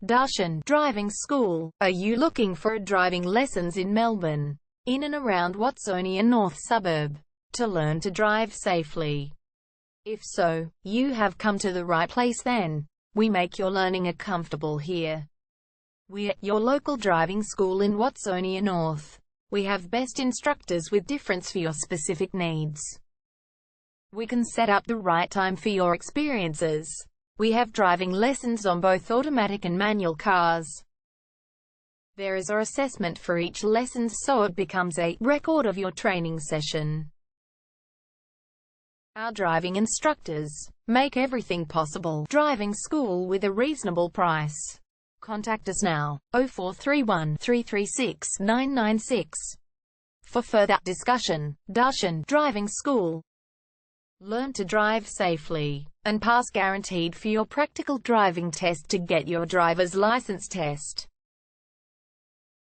Darshan Driving School. Are you looking for driving lessons in Melbourne, in and around Watsonia North suburb, to learn to drive safely? If so, you have come to the right place then. We make your learning comfortable here. We're your local driving school in Watsonia North. We have best instructors with difference for your specific needs. We can set up the right time for your experiences. We have driving lessons on both automatic and manual cars. There is an assessment for each lesson, so it becomes a record of your training session. Our driving instructors make everything possible. Driving school with a reasonable price. Contact us now, 0431 336 996. For further discussion. Darshan Driving School. Learn to drive safely and pass guaranteed for your practical driving test to get your driver's license test.